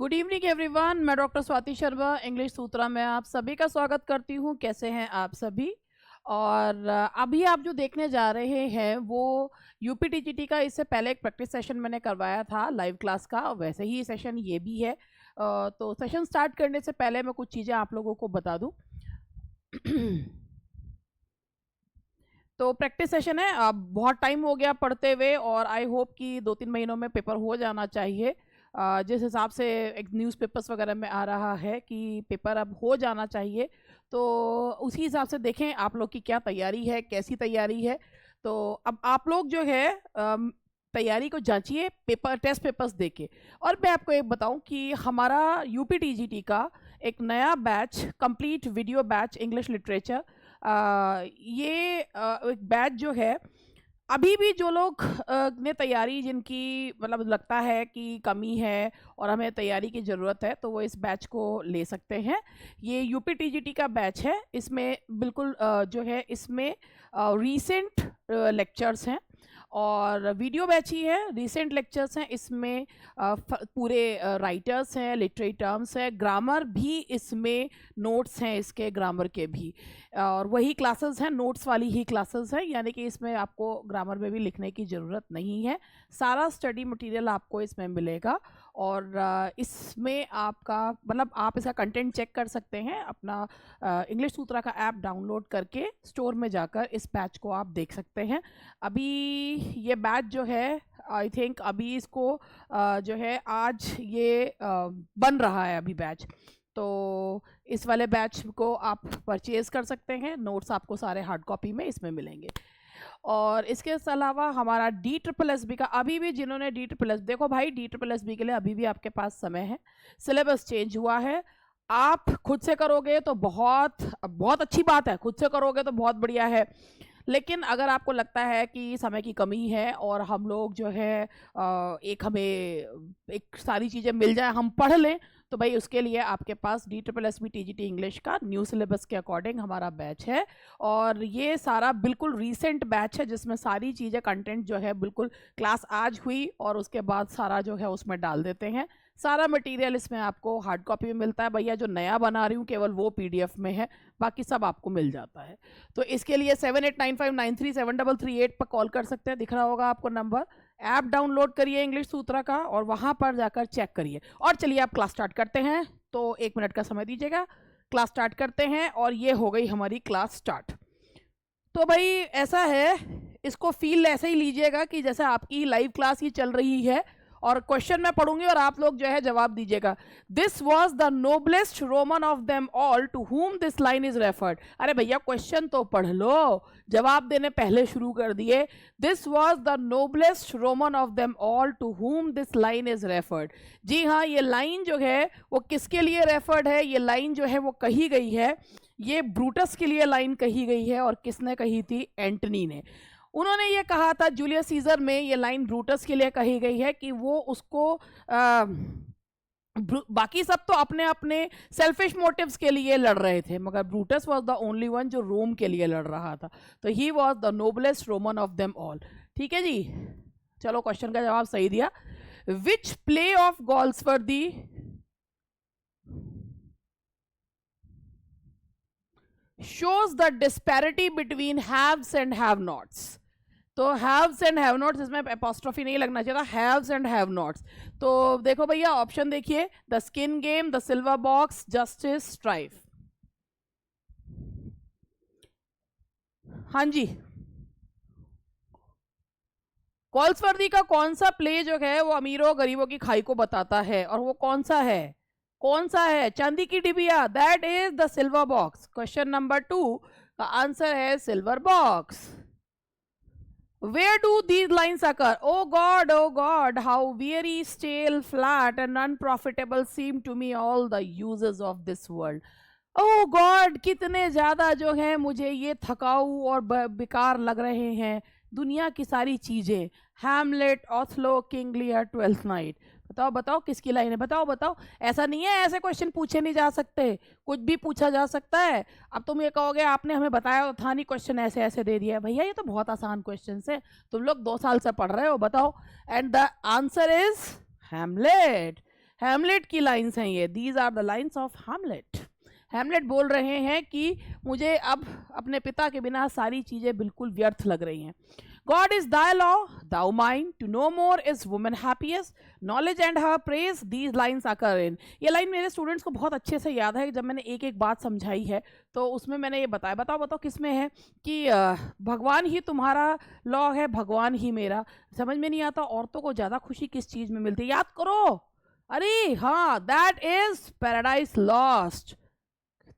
Good evening everyone, मैं doctor Swati Sharma English सूत्रा में आप सभी का स्वागत करती हूँ। कैसे हैं आप सभी? और अभी आप जो देखने जा रहे हैं वो यूपीटीजीटी का, इससे पहले एक प्रैक्टिस सेशन मैंने करवाया था लाइव क्लास का, वैसे ही सेशन ये भी है। तो सेशन स्टार्ट करने से पहले मैं कुछ चीज़ें आप लोगों को बता दूँ। तो प्रैक्टिस सेशन है, अब बहुत टाइम हो गया पढ़ते हुए और आई होप कि 2-3 महीनों में पेपर हो जाना चाहिए। जिस हिसाब से एक न्यूज़पेपर्स वगैरह में आ रहा है कि पेपर अब हो जाना चाहिए, तो उसी हिसाब से देखें आप लोग की क्या तैयारी है, कैसी तैयारी है। तो अब आप लोग जो है तैयारी को जांचिए पेपर, टेस्ट पेपर्स देके। और मैं आपको एक बताऊं कि हमारा यूपीटीजीटी का एक नया batch, complete video batch English literature, ये एक बैच जो है, अभी भी जो लोग ने तैयारी, जिनकी मतलब लगता है कि कमी है और हमें तैयारी की ज़रूरत है, तो वो इस बैच को ले सकते हैं। ये यूपीटीजीटी का बैच है, इसमें बिल्कुल जो है इसमें रीसेंट लेक्चर्स हैं और वीडियो बैच ही है, रीसेंट लेक्चर्स हैं इसमें। पूरे राइटर्स हैं, लिटरेरी टर्म्स हैं, ग्रामर भी इसमें, नोट्स हैं इसके ग्रामर के भी, और वही क्लासेस हैं, नोट्स वाली ही क्लासेस हैं, यानी कि इसमें आपको ग्रामर में भी लिखने की ज़रूरत नहीं है। सारा स्टडी मटेरियल आपको इसमें मिलेगा और इसमें आपका मतलब आप इसका कंटेंट चेक कर सकते हैं अपना इंग्लिश सूत्रा का ऐप डाउनलोड करके, स्टोर में जाकर इस बैच को आप देख सकते हैं। अभी ये बैच जो है, आई थिंक अभी इसको जो है आज ये बन रहा है अभी बैच, तो इस वाले बैच को आप परचेज कर सकते हैं। नोट्स आपको सारे हार्ड कॉपी में इसमें मिलेंगे। और इसके अलावा हमारा DSSB का, अभी भी जिन्होंने DSSB, देखो भाई DSSB के लिए अभी भी आपके पास समय है। सिलेबस चेंज हुआ है, आप खुद से करोगे तो बहुत बहुत अच्छी बात है, खुद से करोगे तो बहुत बढ़िया है। लेकिन अगर आपको लगता है कि समय की कमी है और हम लोग जो है हमें एक सारी चीज़ें मिल जाए, हम पढ़ लें, तो भाई उसके लिए आपके पास DSSB TGT इंग्लिश का न्यू सिलेबस के अकॉर्डिंग हमारा बैच है। और ये सारा बिल्कुल रीसेंट बैच है जिसमें सारी चीज़ें, कंटेंट जो है बिल्कुल क्लास आज हुई और उसके बाद सारा जो है उसमें डाल देते हैं। सारा मटेरियल इसमें आपको हार्ड कॉपी में मिलता है भैया, जो नया बना रही हूँ केवल वो PDF में है, बाकी सब आपको मिल जाता है। तो इसके लिए 7895937338 पर कॉल कर सकते हैं, दिख रहा होगा आपको नंबर। ऐप डाउनलोड करिए इंग्लिश सूत्रा का और वहाँ पर जाकर चेक करिए। और चलिए आप क्लास स्टार्ट करते हैं, तो 1 मिनट का समय दीजिएगा, क्लास स्टार्ट करते हैं। और ये हो गई हमारी क्लास स्टार्ट। तो भाई ऐसा है, इसको फील ऐसे ही लीजिएगा कि जैसे आपकी लाइव क्लास ही चल रही है और क्वेश्चन मैं पढ़ूंगी और आप लोग जो है जवाब दीजिएगा। This was the noblest Roman of them all to whom this line is referred. अरे भैया क्वेश्चन तो पढ़ लो, जवाब देने पहले शुरू कर दिए। This was the noblest Roman of them all to whom this line is referred. जी हाँ, ये लाइन जो है वो किसके लिए रेफर्ड है? ये लाइन जो है वो कही गई है, ये ब्रूटस के लिए लाइन कही गई है। और किसने कही थी? एंटनी ने। उन्होंने ये कहा था, जूलियस सीजर में ये लाइन ब्रूटस के लिए कही गई है कि वो उसको बाकी सब तो अपने अपने सेल्फिश मोटिव्स के लिए लड़ रहे थे, मगर Brutus was the only one जो रोम के लिए लड़ रहा था। तो he was the noblest Roman of them all. ठीक है जी, चलो क्वेश्चन का जवाब सही दिया। Which play of Galsworthy shows the disparity between haves and have nots? तो हैव्स एंड हैव नॉट्स, इसमें एपोस्ट्रोफी नहीं लगना चाहिए था, हैव्स एंड हैव नॉट्स। तो देखो भैया ऑप्शन देखिए, the skin game, the silver box, justice, strife. हाँ जी, गॉल्सवर्दी का कौन सा प्ले जो है वो अमीरों गरीबों की खाई को बताता है, और वो कौन सा है? कौन सा है? चांदी की डिबिया, that is the silver box. Question number 2 का आंसर है silver box. Where do these lines occur? Oh God, how weary, stale, flat and unprofitable seem to me all the uses of this world. Oh God, कितने ज़्यादा जो है मुझे ये थकाऊ और बेकार लग रहे हैं दुनिया की सारी चीज़ें। Hamlet, Othello, King Lear, Twelfth Night. बताओ बताओ किसकी लाइन है? बताओ बताओ। ऐसा नहीं है ऐसे क्वेश्चन पूछे नहीं जा सकते, कुछ भी पूछा जा सकता है। अब तुम ये कहोगे आपने हमें बताया तो था नहीं, क्वेश्चन ऐसे ऐसे दे दिया। भैया ये तो बहुत आसान क्वेश्चन है, तुम लोग 2 साल से पढ़ रहे हो, बताओ। And the answer is Hamlet. Hamlet की लाइंस हैं ये, these are the lines of Hamlet. Hamlet बोल रहे हैं कि मुझे अब अपने पिता के बिना सारी चीजें बिल्कुल व्यर्थ लग रही हैं। God is thy law, thou mine, to know more is woman happiest, knowledge and her praise, these lines occur in। ये लाइन मेरे स्टूडेंट्स को बहुत अच्छे से याद है, जब मैंने एक एक बात समझाई है तो उसमें मैंने ये बताया। बताओ बताओ किस में है कि भगवान ही तुम्हारा लॉ है, भगवान ही मेरा। समझ में नहीं आता औरतों को ज़्यादा खुशी किस चीज़ में मिलती है, याद करो। अरे हाँ, that is paradise lost,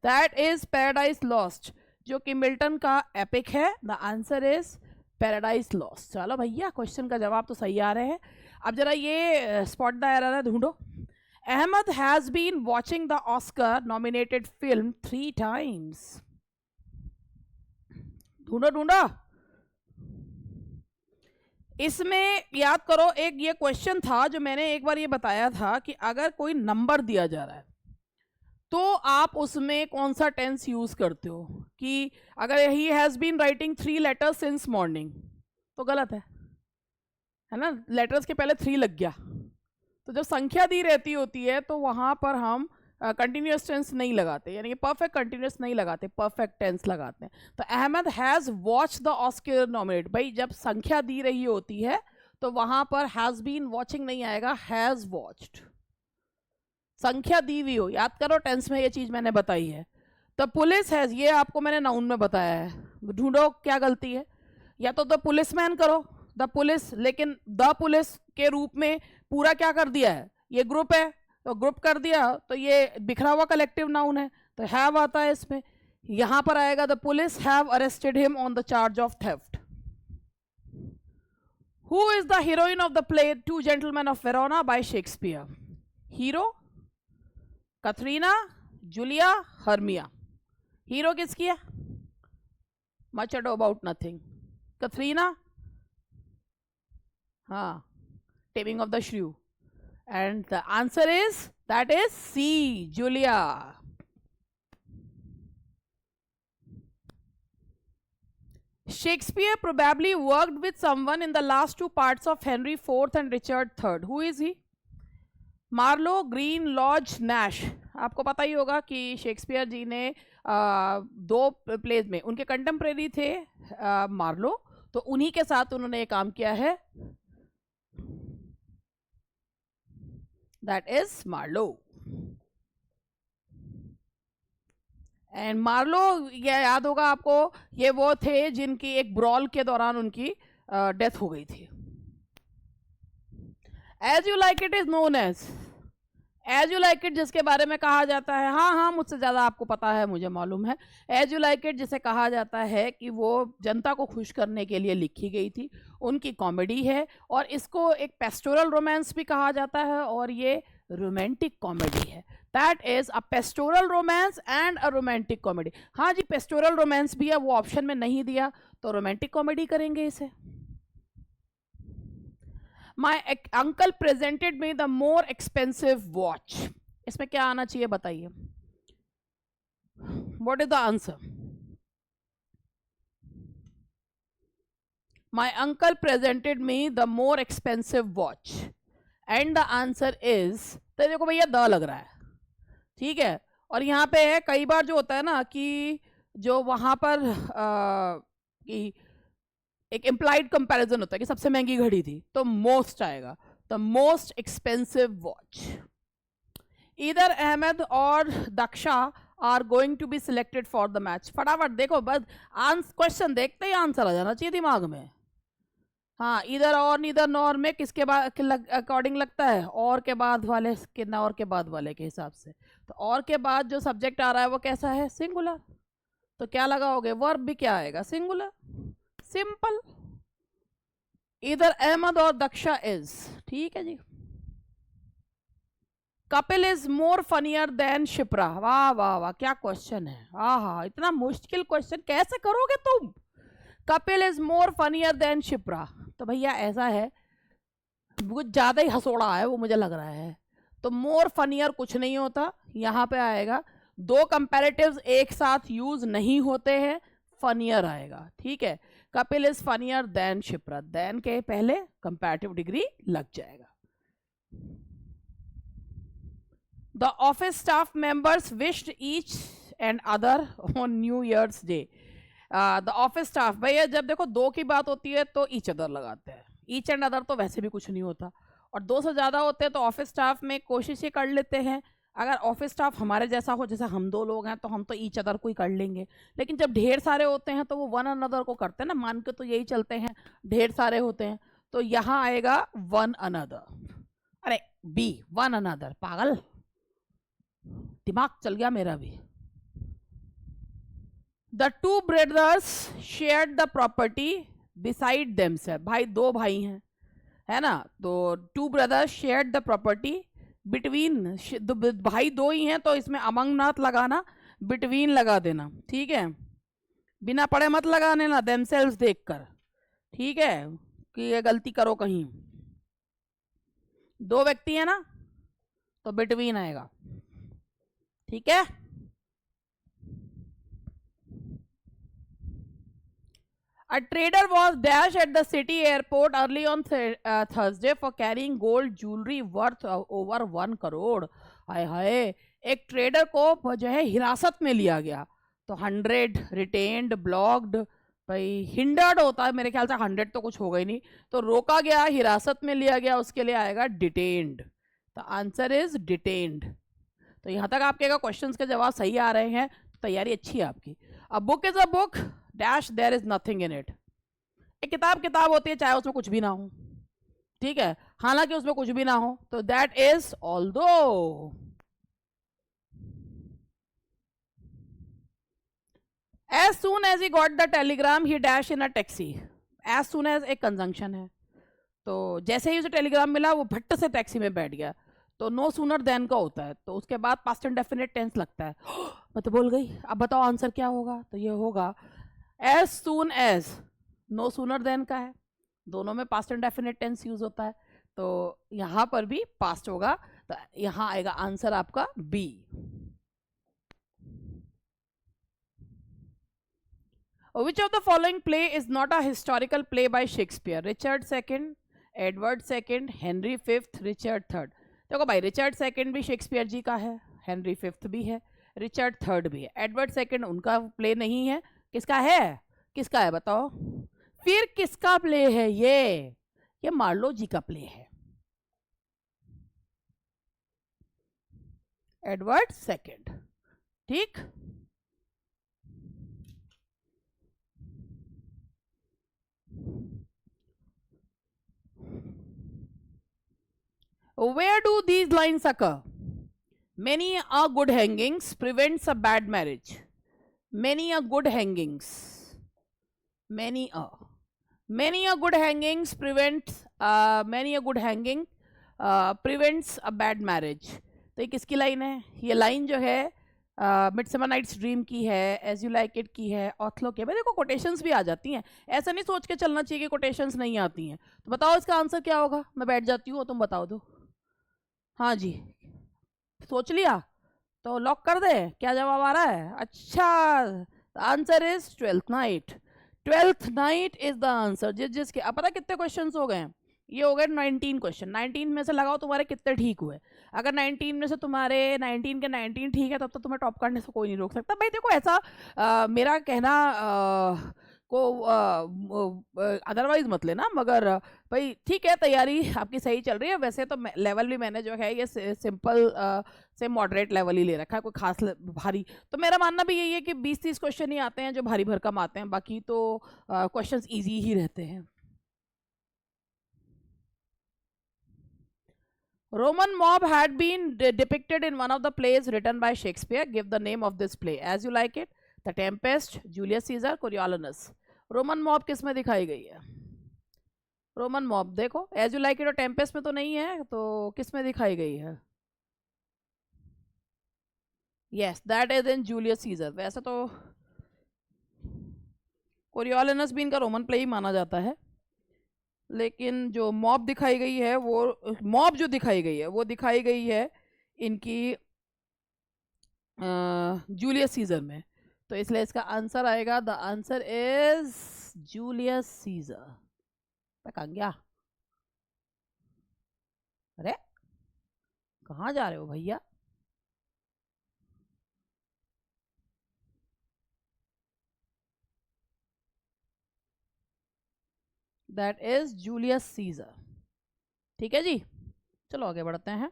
that is paradise lost, जो कि मिल्टन का एपिक है। The answer is paradise lost. चलो भैया, क्वेश्चन का जवाब तो सही आ रहे हैं। अब जरा ये स्पॉट द एरर ढूंढो। Ahmed has been watching the Oscar nominated film 3 times। ढूंढो ढूंढो। इसमें याद करो, एक ये क्वेश्चन था जो मैंने एक बार ये बताया था कि अगर कोई नंबर दिया जा रहा है तो आप उसमें कौन सा टेंस यूज करते हो। कि अगर he has been writing 3 letters since morning तो गलत है ना, लेटर्स के पहले 3 लग गया। तो जब संख्या दी रहती होती है तो वहां पर हम कंटिन्यूस टेंस नहीं लगाते, यानी कि परफेक्ट कंटिन्यूस नहीं लगाते, परफेक्ट टेंस लगाते हैं। तो Ahmed has watch the Oscar nominate, भाई जब संख्या दी रही होती है तो वहां पर हैज बीन वॉचिंग नहीं आएगा, हैज वॉच्ड। संख्या दी हुई हो, याद करो टेंस में ये चीज मैंने बताई है। द पुलिस हैज, ये आपको मैंने नाउन में बताया है। ढूंढो क्या गलती है। या तो द पुलिसमैन करो, द पुलिस, लेकिन द पुलिस के रूप में पूरा क्या कर दिया है, ये ग्रुप है तो ग्रुप कर दिया, तो ये बिखरा हुआ कलेक्टिव नाउन है, तो हैव आता है इसमें। यहां पर आएगा the police have arrested him on the charge of theft. Who is the heroine of the play two gentleman of Verona by Shakespeare. Hero Katherina, Julia, Hermia. Hero किसकी है, much ado about nothing. Katherina, हाँ, taming of the shrew. And the answer is, that is C, Julia. Shakespeare probably worked with someone in the last 2 parts of Henry IV and Richard III. Who is he? Marlowe, Greene, Lodge, Nashe. आपको पता ही होगा कि Shakespeare जी ने 2 pledge में उनके contemporary थे Marlowe, तो उन्हीं के साथ उन्होंने ये काम किया है, that is Marlowe. And Marlowe, ये याद होगा आपको, ये वो थे जिनकी एक ब्रॉल के दौरान उनकी डेथ हो गई थी। As you like it is known as you like it जिसके बारे में कहा जाता है, हाँ हाँ मुझसे ज़्यादा आपको पता है, मुझे मालूम है। एज यू लाइक इट जिसे कहा जाता है कि वो जनता को खुश करने के लिए लिखी गई थी, उनकी कॉमेडी है, और इसको एक पेस्टोरल रोमांस भी कहा जाता है, और ये रोमांटिक कॉमेडी है। That is a pastoral romance and a romantic comedy. हाँ जी, पेस्टोरल रोमांस भी है, वो ऑप्शन में नहीं दिया, तो रोमांटिक कॉमेडी करेंगे इसे। My uncle presented me the more expensive watch. इसमें क्या आना चाहिए बताइए, what is the answer? My uncle presented me the more expensive watch and the answer is, तो देखो भैया द लग रहा है, ठीक है, और यहाँ पे है, कई बार जो होता है ना कि जो वहां पर कि एक इम्प्लाइड कंपैरिजन होता है कि सबसे महंगी घड़ी थी, तो मोस्ट आएगा, द मोस्ट एक्सपेंसिव वॉच। इधर अहमद और Daksha are going to be selected for the match. फटाफट देखो, बस क्वेश्चन देखते ही आंसर आ जाना चाहिए दिमाग में। हाँ, इधर और नीदर नॉर में किसके बाद अकॉर्डिंग लगता है, और के बाद वाले के, नॉर के बाद वाले के हिसाब से। तो और के बाद जो सब्जेक्ट आ रहा है वो कैसा है, सिंगुलर, तो क्या लगाओगे, वर्ब भी क्या आएगा, सिंगुलर, सिंपल। इधर अहमद और दक्षा इज, ठीक है जी। Kapil is more funnier than Shipra. वाह वाह वाह, क्या क्वेश्चन है, हाँ, इतना मुश्किल क्वेश्चन कैसे करोगे तुम। Kapil is more funnier than Shipra, तो भैया ऐसा है, कुछ ज्यादा ही हंसोड़ा है वो, मुझे लग रहा है। तो मोर फनियर कुछ नहीं होता, यहाँ पे आएगा, 2 कंपैरेटिव्स एक साथ यूज नहीं होते हैं, फनियर आएगा, ठीक है। Kapil is funnier than Shipra, than के पहले कंपैरेटिव डिग्री लग जाएगा। The office staff members wished each and other on New Year's Day. The office staff, भैया जब देखो दो की बात होती है तो ईच अदर लगाते हैं, ईच एंड अदर तो वैसे भी कुछ नहीं होता, और दो से ज़्यादा होते हैं तो ऑफिस स्टाफ में कोशिश ये कर लेते हैं, अगर ऑफिस स्टाफ हमारे जैसा हो, जैसे हम दो लोग हैं तो हम तो ईच अदर को ही कर लेंगे, लेकिन जब ढेर सारे होते हैं तो वो वन अनदर को करते हैं ना, मान के तो यही चलते हैं, ढेर सारे होते हैं तो यहाँ आएगा वन अनदर। अरे बी, वन अनदर, पागल, दिमाग चल गया मेरा भी। The two brothers shared the property beside themselves, भाई दो भाई हैं, है ना, तो two brothers shared the property between, भाई दो ही हैं तो इसमें अमंग नाथ लगाना, बिटवीन लगा देना, ठीक है, बिना पढ़े मत लगाने ना, देमसेल्व्स देखकर, ठीक है, कि ये गलती करो कहीं, दो व्यक्ति है ना तो बिटवीन आएगा, ठीक है। A trader was dashed at the city airport early on Thursday for carrying gold jewelry worth over 1 crore। हाय हाय, एक ट्रेडर को जो है हिरासत में लिया गया, तो 100 रिटेन्ड, ब्लॉक्ड, भाई हिंडर्ड होता है मेरे ख्याल से, 100 तो कुछ होगा ही नहीं, तो रोका गया, हिरासत में लिया गया, उसके लिए आएगा detained, the answer is detained. तो यहाँ तक आपके क्वेश्चंस के जवाब सही आ रहे हैं, तैयारी अच्छी है आपकी। A book is a book dash there is nothing in it. एक किताब किताब होती है चाहे उसमें कुछ भी ना हो, ठीक है, हालांकि उसमें कुछ भी ना हो, तो that is although. As soon as he got the telegram he dash in a taxi. As soon as एक कंजंक्शन है, तो जैसे ही उसे टेलीग्राम मिला वो भट्ट से टैक्सी में बैठ गया, तो नो सूनर देन का होता है, तो उसके बाद पास्ट इंडेफिनिट टेंस लगता है। मैं तो बोल गई, अब बताओ आंसर क्या होगा, तो ये होगा as soon as, no sooner than का है, दोनों में पास्ट इंडेफिनिट टेंस यूज होता है, तो यहां पर भी पास्ट होगा, तो यहां आएगा आंसर आपका B. Which of the following play is not a historical play by Shakespeare? Richard II, Edward second, Henry fifth, Richard third. देखो भाई रिचर्ड सेकेंड भी शेक्सपियर जी का है, हेनरी फिफ्थ भी है, रिचर्ड थर्ड भी है, एडवर्ड सेकेंड उनका प्ले नहीं है, किसका है, किसका है बताओ, फिर किसका प्ले है, ये मार्लो जी का प्ले है, एडवर्ड सेकेंड, ठीक। Where do these lines occur? Many a good hangings prevents a bad marriage. Many a good hangings. Many a good hangings prevents many a good hanging prevents a bad marriage। तो ये किसकी line है, ये line जो है midsummer nights dream की है, as you like it की है, ऑथलो की है। भाई देखो कोटेशंस भी आ जाती हैं, ऐसा नहीं सोच के चलना चाहिए कि कोटेशंस नहीं आती हैं। तो बताओ इसका आंसर क्या होगा, मैं बैठ जाती हूँ तुम बताओ दो। हाँ जी, सोच लिया तो लॉक कर दे, क्या जवाब आ रहा है, अच्छा answer is twelfth night. Twelfth night is the answer. जिसके अब पता कितने क्वेश्चन हो गए हैं, ये हो गए 19 क्वेश्चन, 19 में से लगाओ तुम्हारे कितने ठीक हुए, अगर 19 में से तुम्हारे 19 के 19 ठीक है तब तो तुम्हें टॉप करने से कोई नहीं रोक सकता। भाई देखो ऐसा मेरा कहना को अदरवाइज मत लेना, मगर भाई ठीक है तैयारी आपकी सही चल रही है, वैसे तो लेवल भी मैंने जो है ये सिंपल से मॉडरेट लेवल ही ले रखा है, कोई खास भारी, तो मेरा मानना भी यही है कि 20-30 क्वेश्चन ही आते हैं जो भारी भरकम आते हैं, बाकी तो क्वेश्चंस इजी ही रहते हैं। Roman mob had been depicted in one of the plays written by Shakespeare. Give the name of this play. As you like it. The Tempest, Julius Caesar, Coriolanus. Roman mob किस में दिखाई गई है, Roman mob देखो as you like it और Tempest में तो नहीं है, तो किस में दिखाई गई है, yes that is in Julius Caesar. वैसे तो कोरियोलिनस भी इनका रोमन प्ले ही माना जाता है, लेकिन जो मॉब दिखाई गई है वो मॉब जो दिखाई गई है वो दिखाई गई है इनकी जूलियस सीजर में, तो इसलिए इसका आंसर आएगा, the answer is Julius Caesar. कहाँ गया, अरे कहाँ जा रहे हो भैया, दैट इज जूलियस सीजर। ठीक है जी, चलो आगे बढ़ते हैं।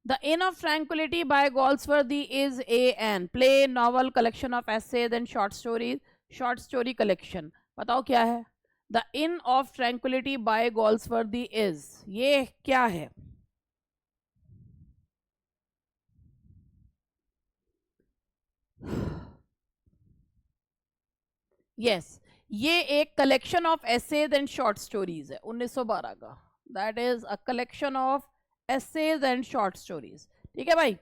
The Inn of Tranquility by Goldsworthy is an play, novel, collection of essays and short stories, short story collection। बताओ क्या है? The Inn of Tranquility by Goldsworthy is, ये क्या है? Yes, ये एक collection of essays and short stories है 1912 का। That is a collection of essays and short stories। ठीक है भाई,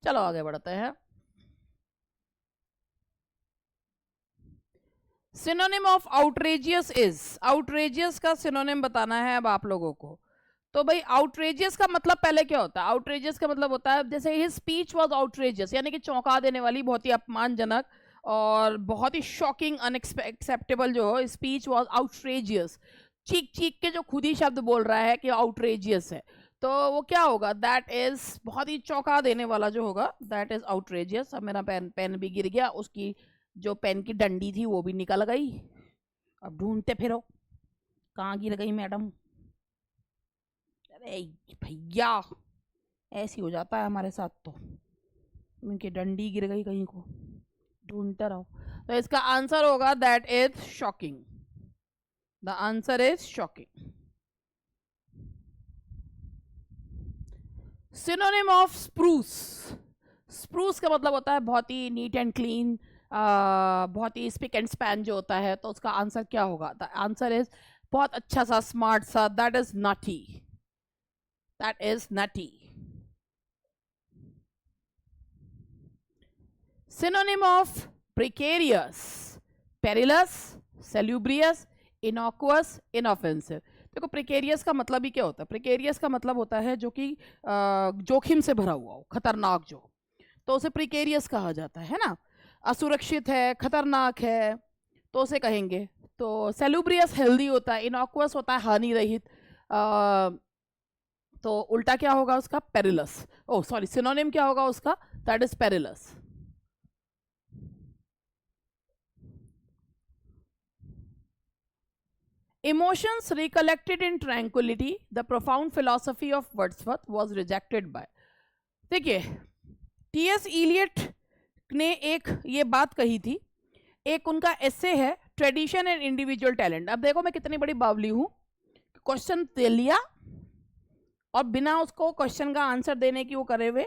चलो आगे बढ़ते हैं। Synonym of outrageous is, outrageous का सिनोनिम बताना है अब आप लोगों को। तो भाई आउटरेजियस का मतलब पहले क्या होता है? आउटरेजियस का मतलब होता है जैसे हिज स्पीच वाज आउटरेजियस, यानी कि चौंका देने वाली, बहुत ही अपमानजनक और बहुत ही शॉकिंग, अनएक्सेप्टेबल जो स्पीच वाज आउटरेजियस। चीख चीख के जो खुद ही शब्द बोल रहा है कि आउटरेजियस है, तो वो क्या होगा? दैट इज बहुत ही चौंका देने वाला जो होगा, दैट इज आउटरेजियस। अब मेरा पेन भी गिर गया, उसकी जो पेन की डंडी थी वो भी निकल गई। अब ढूंढते फिरो कहाँ गिर गई मैडम। अरे भैया, ऐसी हो जाता है हमारे साथ, तो उनकी डंडी गिर गई कहीं को, ढूंढते रहो। तो इसका आंसर होगा that is shocking. The answer is shocking. Synonym of spruce, spruce का मतलब होता है बहुत ही नीट एंड क्लीन, बहुत ही स्पिक एंड स्पैन जो होता है। तो उसका आंसर क्या होगा? द आंसर इज बहुत अच्छा सा, स्मार्ट सा, that is nutty, that is nutty. Synonym of precarious, perilous, salubrious, innocuous, inoffensive. देखो प्रिकेरियस का मतलब ही क्या होता है? प्रिकेरियस का मतलब होता है जो कि जोखिम से भरा हुआ हो, खतरनाक जो, तो उसे प्रिकेरियस कहा जाता है ना। असुरक्षित है, खतरनाक है, तो उसे कहेंगे। तो सेलुब्रियस हेल्दी होता है, इनॉक्वस होता है हानि रहित, तो उल्टा क्या होगा उसका? पेरिलस। ओ सॉरी, सिनोनिम क्या होगा उसका? That is perilous. Emotions recollected in tranquility, the profound philosophy of Wordsworth was rejected by। देखिए, टी.एस. इलियट ने एक ये बात कही थी, एक उनका एसे है ट्रेडिशन एंड इंडिविजुअल टैलेंट। अब देखो मैं कितनी बड़ी बावली हूं, क्वेश्चन दे लिया और बिना उसको क्वेश्चन का आंसर देने की वो करे हुए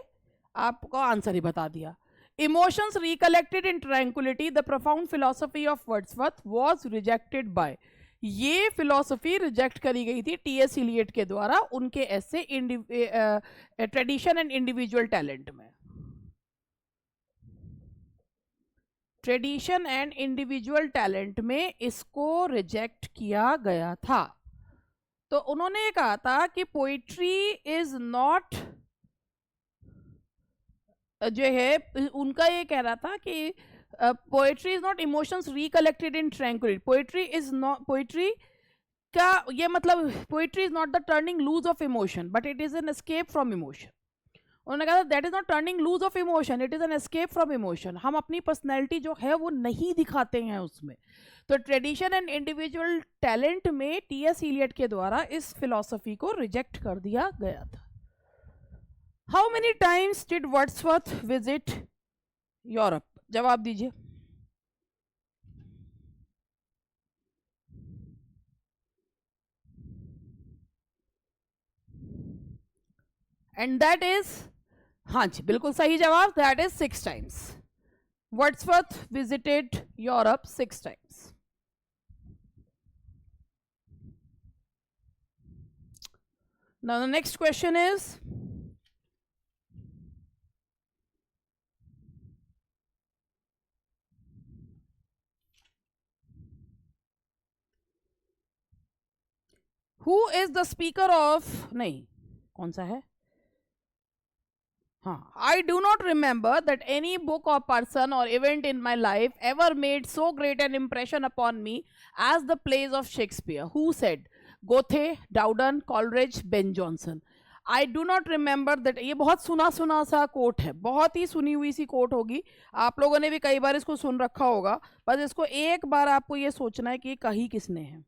आपको आंसर ही बता दिया। Emotions recollected in tranquillity, the profound philosophy of Wordsworth was rejected by. ये फिलॉसफी रिजेक्ट करी गई थी टी.एस. इलियट के द्वारा उनके ऐसे ट्रेडिशन एंड इंडिविजुअल टैलेंट में। ट्रेडिशन एंड इंडिविजुअल टैलेंट में इसको रिजेक्ट किया गया था। तो उन्होंने ये कहा था कि पोइट्री इज नॉट, जो है उनका ये कह रहा था कि poetry is not emotions recollected in tranquillity. Poetry is not, poetry का ये मतलब, poetry is not the turning loose of emotion but it is an escape from emotion. उन्होंने कहा that is not turning loose of emotion, it is an escape from emotion. हम अपनी personality जो है वो नहीं दिखाते हैं उसमें। तो ट्रेडिशन एंड इंडिविजुअल टैलेंट में टी.एस. इलियट के द्वारा इस फिलॉसफी को रिजेक्ट कर दिया गया था। How many times did Wordsworth visit Europe? जवाब दीजिए। एंड दैट इज, हाँ जी बिल्कुल सही जवाब, that is 6 times. Wordsworth visited Europe 6 times. Now the next question is, who is the speaker of, नहीं कौन सा है, हाँ, I do not remember that any book or person or event in my life ever made so great an impression upon me as the plays of Shakespeare. Who said? Goethe, Dowden, Coleridge, Ben Jonson। I do not remember that, ये बहुत सुना सुना सा coat है, बहुत ही सुनी हुई सी coat होगी, आप लोगों ने भी कई बार इसको सुन रखा होगा, बस इसको एक बार आपको ये सोचना है कि ये कही किसने है।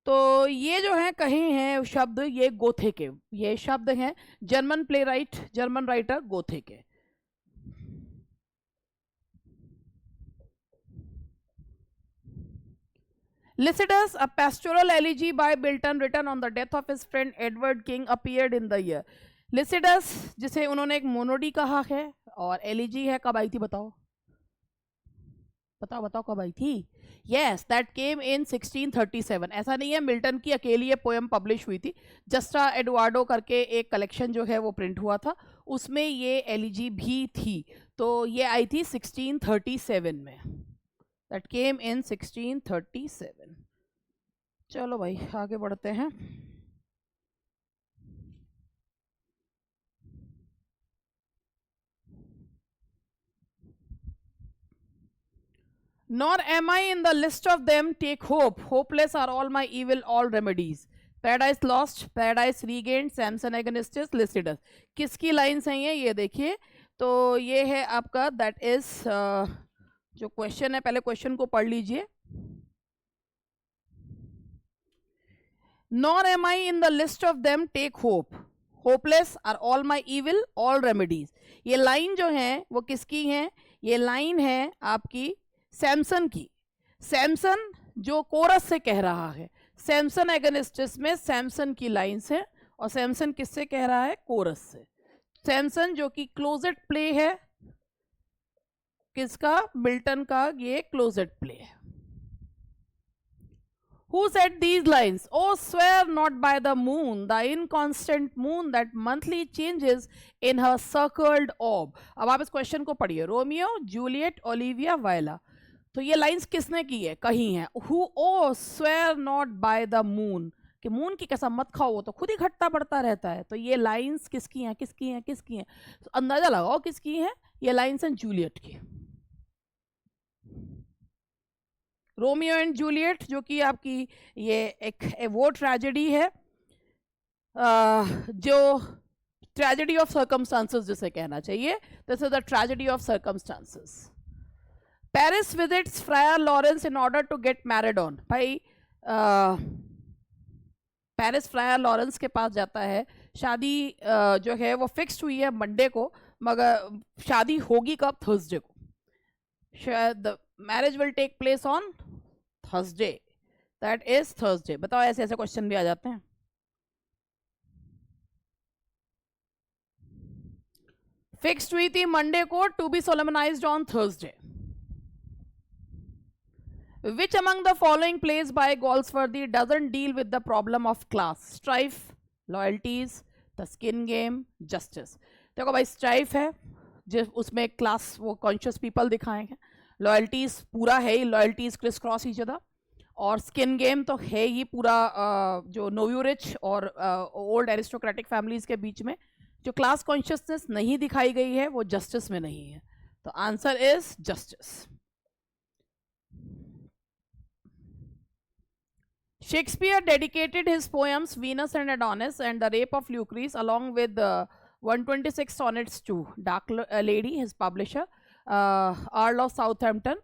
तो ये जो है कहे हैं शब्द, ये गोथे के ये शब्द हैं, German playwright, German writer Goethe के। Lycidas, a pastoral elegy by Milton written on the death of his friend Edward King, appeared in the year. Lycidas, जिसे उन्होंने एक मोनोडी कहा है, और एलिजी है, कब आई थी बताओ, बताओ बताओ कब आई थी? यस, दैट केम इन 1637। ऐसा नहीं है मिल्टन की अकेली ये पोएम पब्लिश हुई थी, जस्टा एडवार्डो करके एक कलेक्शन जो है वो प्रिंट हुआ था, उसमें ये एलिजी भी थी। तो ये आई थी 1637 में, दैट केम इन 1637। चलो भाई आगे बढ़ते हैं। Nor am I in the list of them, take hope, hopeless are all my evil, all remedies. Paradise lost, paradise regained, Samson agonistus, Lycidas। किसकी लाइन्स हैं ये देखिए, तो ये है आपका दैट इज जो क्वेश्चन है, पहले क्वेश्चन को पढ़ लीजिए। Nor am I in the list of them, take hope, hopeless are all my evil, all remedies। ये लाइन जो है वो किसकी है? ये लाइन है आपकी सैमसन की। सैमसन जो कोरस से कह रहा है, सैमसन एगनिस्टिस में सैमसन की लाइन्स है, और सैमसन किससे कह रहा है? कोरस से। सैमसन जो कि क्लोजेट प्ले है, किसका? मिल्टन का ये क्लोजेट प्ले है। Who said these lines? Oh, swear not by the moon, the inconstant moon that monthly changes in her circled orb। अब आप इस क्वेश्चन को पढ़िए, रोमियो, जूलियट, ओलिविया, वायला। तो ये लाइंस किसने की है? कही है। Who, oh, swear not by the moon, कि मून की कसम मत खाओ, वो तो खुद ही घटता बढ़ता रहता है। तो ये लाइंस किसकी हैं? किसकी हैं? किसकी हैं? तो अंदाजा लगाओ किसकी हैं ये लाइंस हैं? जूलियट की। रोमियो एंड जूलियट जो कि आपकी ये एक वो ट्रेजेडी है जो ट्रेजेडी ऑफ सर्कमस्टांसेस जिसे कहना चाहिए, this is the tragedy of circumstances. Paris visits Friar Laurence in order to get married on. भाई पेरिस फ्रायर लॉरेंस के पास जाता है, शादी जो है वो फिक्स्ड हुई है मंडे को, मगर शादी होगी कब? थर्सडे को। The marriage will take place on Thursday, that is Thursday. बताओ, ऐसे ऐसे क्वेश्चन भी आ जाते हैं। फिक्स्ड हुई थी मंडे को, to be solemnised on Thursday. Which among the following plays by Galsworthy doesn't deal with the problem of class? Strife, loyalties, the skin game, justice। देखो भाई, स्ट्राइफ है जो उसमें क्लास वो कॉन्शियस पीपल दिखाए हैं, लॉयल्टीज पूरा है ही, loyalties criss cross each other, और स्किन गेम तो है ही पूरा जो नोव्यू रिच और ओल्ड एरिस्टोक्रेटिक फैमिलीज के बीच में जो क्लास कॉन्शियसनेस नहीं दिखाई गई है वो जस्टिस में नहीं है। तो answer is justice. Shakespeare dedicated his poems Venus and Adonis and The Rape of Lucrece along with 126 sonnets to Dark Lady, his publisher, Earl of Southampton,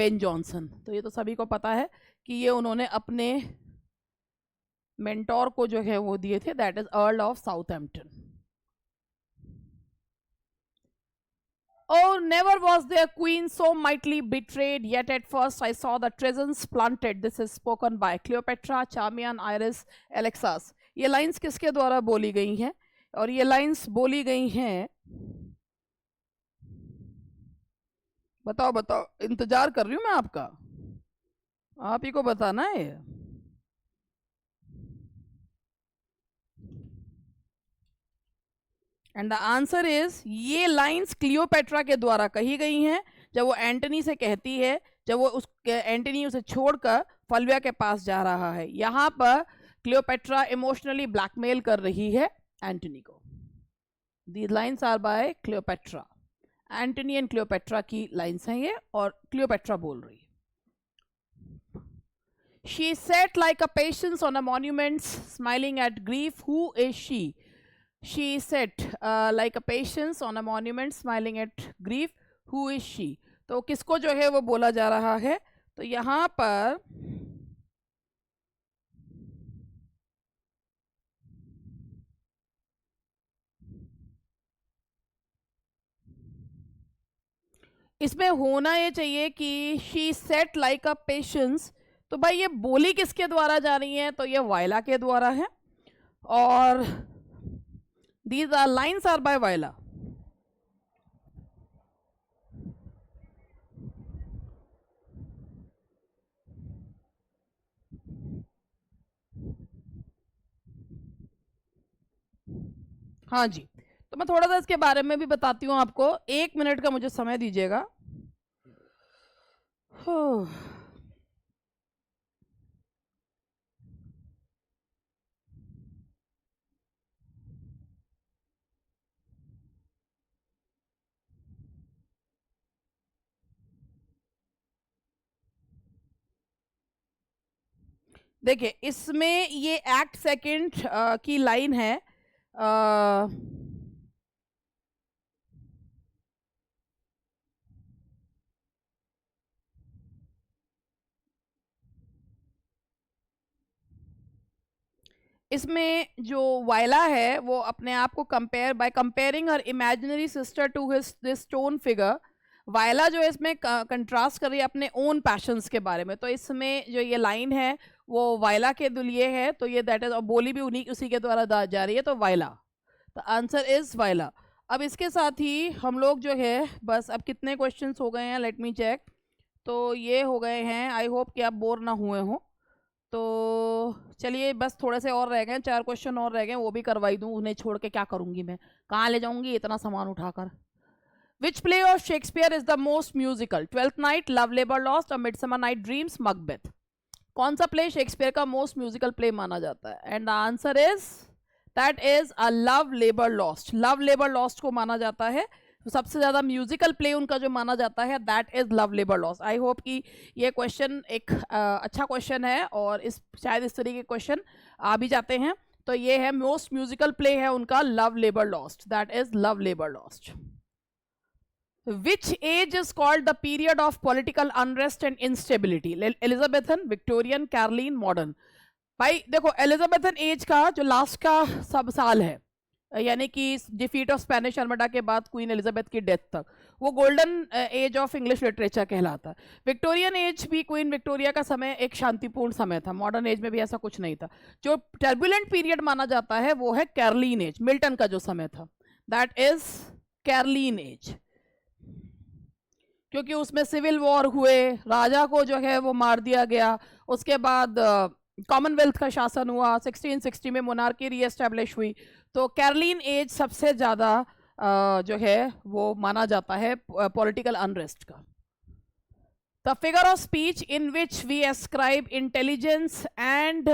Ben Jonson। तो ये तो सभी को पता है कि ये उन्होंने अपने मेंटोर को जो है वो दिए थे, that is earl of Southampton. Oh, never was their queen so mightily betrayed, yet at first I saw the treasons planted। This is spoken by Cleopatra, Charmian, Iris, Alexas। ये लाइंस किसके द्वारा बोली गई हैं? और ये लाइंस बोली गई हैं, बताओ बताओ, इंतजार कर रही हूं मैं आपका, आप ही को बताना है। एंड द आंसर इज, ये लाइंस क्लियोपेट्रा के द्वारा कही गई हैं जब वो एंटनी से कहती है, जब वो उस एंटनी उसे छोड़कर फल्विया के पास जा रहा है। यहां पर क्लियोपेट्रा इमोशनली ब्लैकमेल कर रही है एंटनी को। These lines are by Cleopatra, Antony and Cleopatra की लाइंस हैं ये, और क्लियोपेट्रा बोल रही है। She sat like a patient on a monument, smiling at grief. Who is she? She sat like a patient on a monument, smiling at grief. Who is she? तो किसको जो है वो बोला जा रहा है? तो यहाँ पर इसमें होना ये चाहिए कि she said like a patience. तो भाई ये बोली किसके द्वारा जा रही है? तो ये वायला के द्वारा है, और these are lines are by Viola. हाँ जी, तो मैं थोड़ा सा इसके बारे में भी बताती हूँ आपको। 1 मिनट का मुझे समय दीजिएगा। देखिए इसमें ये एक्ट सेकंड की लाइन है। इसमें जो वायला है वो अपने आप को compare by comparing her imaginary sister to his this stone figure. Viola जो है इसमें कंट्रास्ट कर रही है अपने ओन पैशंस के बारे में। तो इसमें जो ये लाइन है वो वायला के लिए है, तो ये दैट इज, और बोली भी उन्हीं उसी के द्वारा जा रही है, तो वायला। द आंसर इज वायला। अब इसके साथ ही हम लोग जो है बस, अब कितने क्वेश्चंस हो गए हैं, लेट मी चेक। तो ये हो गए हैं, आई होप कि आप बोर ना हुए हो। तो चलिए बस थोड़े से और रह गए, 4 क्वेश्चन और रह गए, वो भी करवाई दूँ। उन्हें छोड़ के क्या करूँगी मैं, कहाँ ले जाऊँगी इतना सामान उठाकर। Which play of Shakespeare is the most musical? Twelfth Night, Love Labour Lost, or Midsummer Night Dreams, Macbeth? कौन सा प्ले शेक्सपियर का मोस्ट म्यूजिकल प्ले माना जाता है? And the answer is that is a love labour lost. Love labour lost को माना जाता है, तो सबसे ज्यादा म्यूजिकल प्ले उनका जो माना जाता है that is love labour lost. I hope कि ये क्वेश्चन एक अच्छा क्वेश्चन है, और इस शायद इस तरीके के क्वेश्चन आ भी जाते हैं। तो ये है मोस्ट म्यूजिकल प्ले है उनका love labour lost, that is love labour lost. Which age is called the period of political unrest and instability? Elizabethan, Victorian, Caroline, modern? भाई देखो एलिजाबेथन एज का जो लास्ट का सब साल है, यानी कि डिफीट ऑफ स्पेनिश आर्मडा के बाद क्वीन एलिजाबेथ की डेथ तक, वो golden age of English literature कहलाता है। विक्टोरियन एज भी क्वीन विक्टोरिया का समय एक शांतिपूर्ण समय था, मॉडर्न एज में भी ऐसा कुछ नहीं था। जो टर्बुलेंट पीरियड माना जाता है वो है कैरलीन एज, मिल्टन का जो समय था, दैट इज कैरलीन एज, क्योंकि उसमें सिविल वॉर हुए, राजा को जो है वो मार दिया गया, उसके बाद कॉमनवेल्थ का शासन हुआ, 1660 में मोनार्की रीएस्टैब्लिश हुई। तो कैरलीन एज सबसे ज़्यादा जो है वो माना जाता है पॉलिटिकल अनरेस्ट का। The figure of speech in which we ascribe intelligence and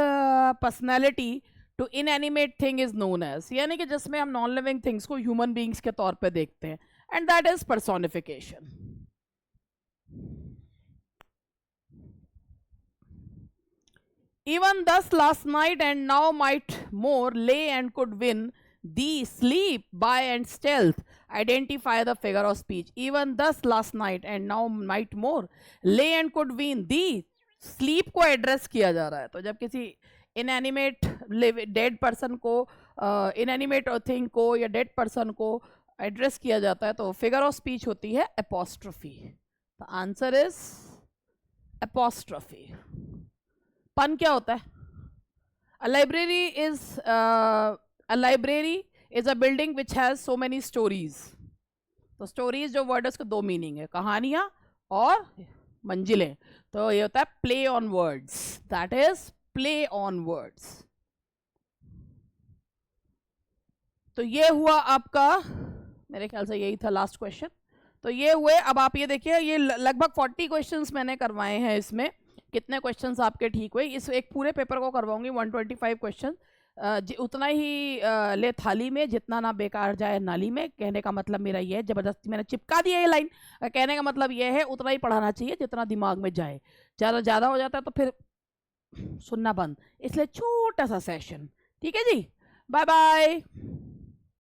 personality to inanimate thing is known as, यानी कि जिसमें हम नॉन लिविंग थिंग्स को ह्यूमन बींग्स के तौर पे देखते हैं, and that is personification. Even thus last night and now might more lay and could win thee sleep by and stealth. Identify the figure of speech. Even thus last night and now might more lay and could win thee. Sleep को address किया जा रहा है, तो जब किसी inanimate dead person को, inanimate thing को या डेड पर्सन को एड्रेस किया जाता है, तो फिगर ऑफ स्पीच होती है apostrophe. The answer is apostrophe. पन क्या होता है? A library is a building which has so many stories. तो स्टोरीज जो वर्ड है उसके 2 मीनिंग है, कहानियां और मंजिलें। तो ये होता है play on words, that is play on words. तो ये हुआ आपका, मेरे ख्याल से यही था लास्ट क्वेश्चन। तो ये हुए, अब आप ये देखिए, ये लगभग 40 क्वेश्चंस मैंने करवाए हैं। इसमें कितने क्वेश्चंस आपके ठीक हुए? इस एक पूरे पेपर को करवाऊंगी 125 क्वेश्चन, उतना ही ले थाली में जितना ना बेकार जाए नाली में। कहने का मतलब मेरा ये है, जबरदस्ती मैंने चिपका दिया ये लाइन, कहने का मतलब ये है उतना ही पढ़ाना चाहिए जितना दिमाग में जाए। ज़्यादा हो जाता है तो फिर सुनना बंद, इसलिए छोटा सा सेशन। ठीक है जी, बाय बाय।